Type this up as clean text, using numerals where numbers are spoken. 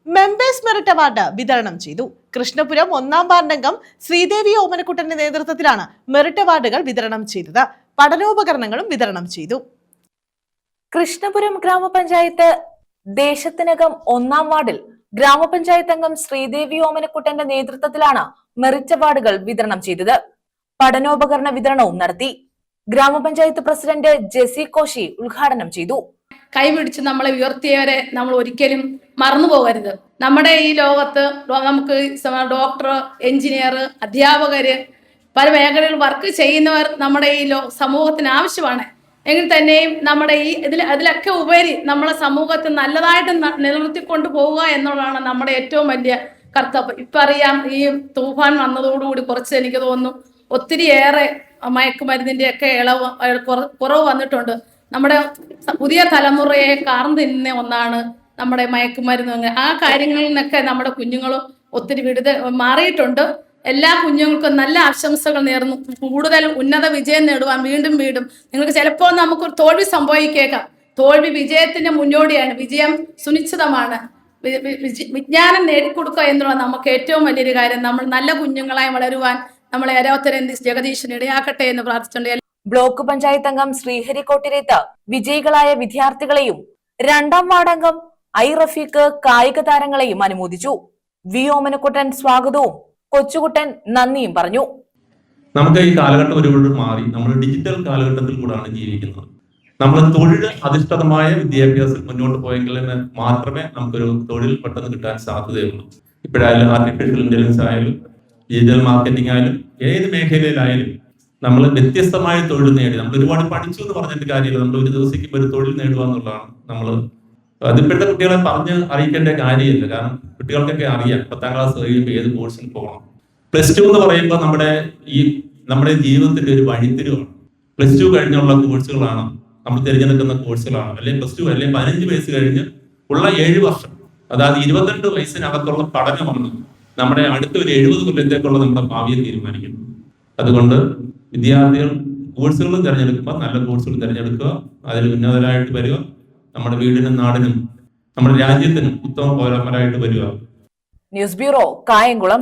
Members merit award വിതരണം ചെയ്തു. കൃഷ്ണപുരം 1-ാം വാർഡംഗം ശ്രീദേവി ഓമനക്കുട്ടന്റെ നേതൃത്വത്തിലാണ് മെറിറ്റ് അവാർഡുകൾ വിതരണം ചെയ്തത്. പഠനോപകരണങ്ങളും വിതരണം ചെയ്തു. കൃഷ്ണപുരം ഗ്രാമപഞ്ചായത്ത് ദേശത്തിനകം 1-ാം വാർഡിൽ ഗ്രാമപഞ്ചായത്ത് അംഗം ശ്രീദേവി ഓമനക്കുട്ടന്റെ നേതൃത്വത്തിലാണ് മെറിറ്റ് അവാർഡുകൾ വിതരണം ചെയ്തത്. പഠനോപകരണ വിതരണവും നടത്തി. ഗ്രാമപഞ്ചായത്ത് പ്രസിഡന്റ് ജെസി കോശി ഉദ്ഘാടനം ചെയ്തു. കൈപിടിച്ച് നമ്മളെ ഉയർത്തിയവരെ നമ്മൾ ഒരിക്കലും മറന്നു പോകരുത്. നമ്മുടെ ഈ ലോകത്ത് നമുക്ക് ഡോക്ടർ, എഞ്ചിനീയർ, അധ്യാപകര്, പല മേഖലകളിൽ വർക്ക് ചെയ്യുന്നവർ നമ്മുടെ ഈ സമൂഹത്തിന് ആവശ്യമാണ്. എങ്കിൽ തന്നെയും നമ്മുടെ ഈ അതിലൊക്കെ ഉപരി നമ്മളെ സമൂഹത്തിൽ നല്ലതായിട്ട് നിലനിർത്തിക്കൊണ്ടു പോവുക എന്നുള്ളതാണ് നമ്മുടെ ഏറ്റവും വലിയ കർത്തവ്യം. ഇപ്പം അറിയാം, ഈ തൂഫാൻ വന്നതോടുകൂടി കുറച്ച് എനിക്ക് തോന്നുന്നു ഒത്തിരിയേറെ മയക്കുമരുന്നിൻ്റെയൊക്കെ കുറവ് വന്നിട്ടുണ്ട്. നമ്മുടെ പുതിയ തലമുറയെ കാർന്നു തിന്നുന്ന ഒന്നാണ് നമ്മുടെ മയക്കുമരുന്ന്. ആ കാര്യങ്ങളിൽ നിന്നൊക്കെ നമ്മുടെ കുഞ്ഞുങ്ങൾ ഒത്തിരി മാറിയിട്ടുണ്ട്. എല്ലാ കുഞ്ഞുങ്ങൾക്കും നല്ല ആശംസകൾ നേർന്നു. കൂടുതൽ ഉന്നത വിജയം നേടുവാൻ വീണ്ടും നിങ്ങൾക്ക് ചിലപ്പോൾ നമുക്കൊരു തോൽവി സംഭവിക്കേക്കാം. തോൽവി വിജയത്തിന്റെ മുന്നോടിയാണ്. വിജയം സുനിശ്ചിതമാണ്. വിജ്ഞാനം നേടിക്കൊടുക്കുക എന്നുള്ളത് നമുക്ക് ഏറ്റവും വലിയൊരു കാര്യം. നമ്മൾ നല്ല കുഞ്ഞുങ്ങളായി വളരുവാൻ നമ്മളെ അരോത്തരൻ ജഗദീശൻ ഇടയാക്കട്ടെ എന്ന് പ്രാർത്ഥിച്ചുകൊണ്ട് ബ്ലോക്ക് പഞ്ചായത്ത് അംഗം ശ്രീഹരി കോട്ടിരേത്ത് വിജയികളായ വിദ്യാർത്ഥികളെയും 2-ാം വാർഡംഗം ഐ റഫീഖ് കായിക താരങ്ങളെയും അനുമോദിച്ചു. വി ഓമനക്കുട്ടൻ സ്വാഗതവും കൊച്ചുകുട്ടൻ നന്ദിയും പറഞ്ഞു. നമുക്ക് ഈ കാലഘട്ടം ഒരുപാട് മാറി. നമ്മൾ ഡിജിറ്റൽ കാലഘട്ടത്തിൽ കൂടാണ് ജീവിക്കുന്നത്. നമ്മൾ തൊഴിൽ അധിഷ്ഠിതമായ വിദ്യാഭ്യാസം മുന്നോട്ട് പോയെങ്കിൽ മാത്രമേ നമുക്കൊരു തൊഴിൽ പെട്ടെന്ന് കിട്ടാൻ സാധ്യതയുള്ളൂ. ഇപ്പോഴായാലും ആർട്ടിഫിഷ്യൽ ഇന്റലിജൻസ് ആയാലും ഡിജിറ്റൽ മാർക്കറ്റിംഗ് ആയാലും ഏത് മേഖലയിലായാലും നമ്മൾ വ്യത്യസ്തമായ തൊഴിൽ നേടി. നമ്മൾ ഒരുപാട് പഠിച്ചു എന്ന് പറഞ്ഞിട്ട് കാര്യമില്ല. നമ്മൾ ഒരു ദിവസത്തേക്ക് ഒരു തൊഴിൽ നേടുക എന്നുള്ളതാണ്. അതിപ്പോഴത്തെ കുട്ടികളെ പറഞ്ഞ് അറിയിക്കേണ്ട കാര്യമില്ല. കാരണം കുട്ടികൾക്കൊക്കെ അറിയാം 10-ാം ക്ലാസ് കഴിയുമ്പോൾ ഏത് കോഴ്സിന് പോകണം. +2 എന്ന് പറയുമ്പോൾ നമ്മുടെ ജീവിതത്തിന്റെ ഒരു വഴിത്തിരിവാണ്. +2 കഴിഞ്ഞുള്ള കോഴ്സുകളാണ് നമ്മൾ തിരഞ്ഞെടുക്കുന്ന കോഴ്സുകളാണ്. അല്ലെങ്കിൽ +2 അല്ലെങ്കിൽ 15 വയസ്സ് കഴിഞ്ഞ് ഉള്ള 7 വർഷം, അതായത് 22 വയസ്സിനകത്തുള്ള പഠനമാണ് നമ്മുടെ അടുത്ത ഒരു 70 കൊല്ലത്തേക്കുള്ള നമ്മുടെ ഭാവിയെ തീരുമാനിക്കുന്നു. അതുകൊണ്ട് വിദ്യാർത്ഥികൾ കോഴ്സുകൾ തിരഞ്ഞെടുക്കുമ്പോൾ നല്ല കോഴ്സുകൾ തിരഞ്ഞെടുക്കുക, അതിൽ ഉന്നതരായിട്ട് വരിക, നമ്മുടെ വീടിനും നാടിനും നമ്മുടെ രാജ്യത്തിനും ഉത്തമ പൗരന്മാരായിട്ട് വരിക. News bureau, Kayamkulam.